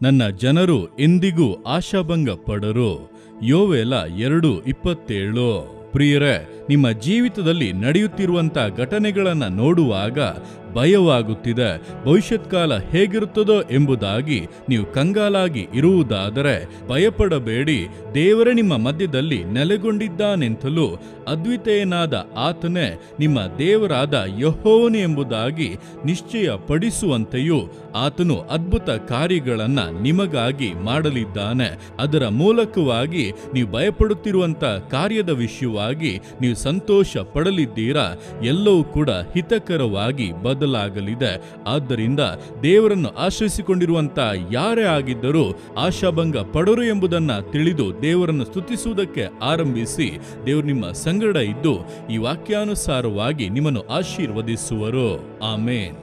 ನನ್ನ ಜನರು ಎಂದಿಗೂ ಆಶಾಭಂಗ ಪಡರು. ಯೋವೇಲ 2:27. ಪ್ರಿಯರೇ, ನಿಮ್ಮ ಜೀವಿತದಲ್ಲಿ ನಡೆಯುತ್ತಿರುವಂಥ ಘಟನೆಗಳನ್ನು ನೋಡುವಾಗ ಭಯವಾಗುತ್ತಿದೆ, ಭವಿಷ್ಯತ್ಕಾಲ ಹೇಗಿರುತ್ತದೋ ಎಂಬುದಾಗಿ ನೀವು ಕಂಗಾಲಾಗಿ ಇರುವುದಾದರೆ ಭಯಪಡಬೇಡಿ. ದೇವರೇ ನಿಮ್ಮ ಮಧ್ಯದಲ್ಲಿ ನೆಲೆಗೊಂಡಿದ್ದಾನೆಂತಲೂ ಅದ್ವಿತೀಯನಾದ ಆತನೇ ನಿಮ್ಮ ದೇವರಾದ ಯೆಹೋವನು ಎಂಬುದಾಗಿ ನಿಶ್ಚಯ ಪಡಿಸುವಂತೆಯೂ ಆತನು ಅದ್ಭುತ ಕಾರ್ಯಗಳನ್ನು ನಿಮಗಾಗಿ ಮಾಡಲಿದ್ದಾನೆ. ಅದರ ಮೂಲಕವಾಗಿ ನೀವು ಭಯಪಡುತ್ತಿರುವಂಥ ಕಾರ್ಯದ ವಿಷಯವಾಗಿ ನೀವು ಸಂತೋಷ ಪಡಲಿದ್ದೀರಾ. ಎಲ್ಲವೂ ಕೂಡ ಹಿತಕರವಾಗಿ ಬದಲಾಗಲಿದೆ. ಆದ್ದರಿಂದ ದೇವರನ್ನು ಆಶ್ರಯಿಸಿಕೊಂಡಿರುವಂತ ಯಾರೇ ಆಗಿದ್ದರೂ ಆಶಾಭಂಗ ಪಡರು ಎಂಬುದನ್ನು ತಿಳಿದು ದೇವರನ್ನು ಸ್ತುತಿಸುವುದಕ್ಕೆ ಆರಂಭಿಸಿ. ದೇವರು ನಿಮ್ಮ ಸಂಗಡ ಇದ್ದು ಈ ವಾಕ್ಯಾನುಸಾರವಾಗಿ ನಿಮ್ಮನ್ನು ಆಶೀರ್ವದಿಸುವರು. ಆಮೇನ್.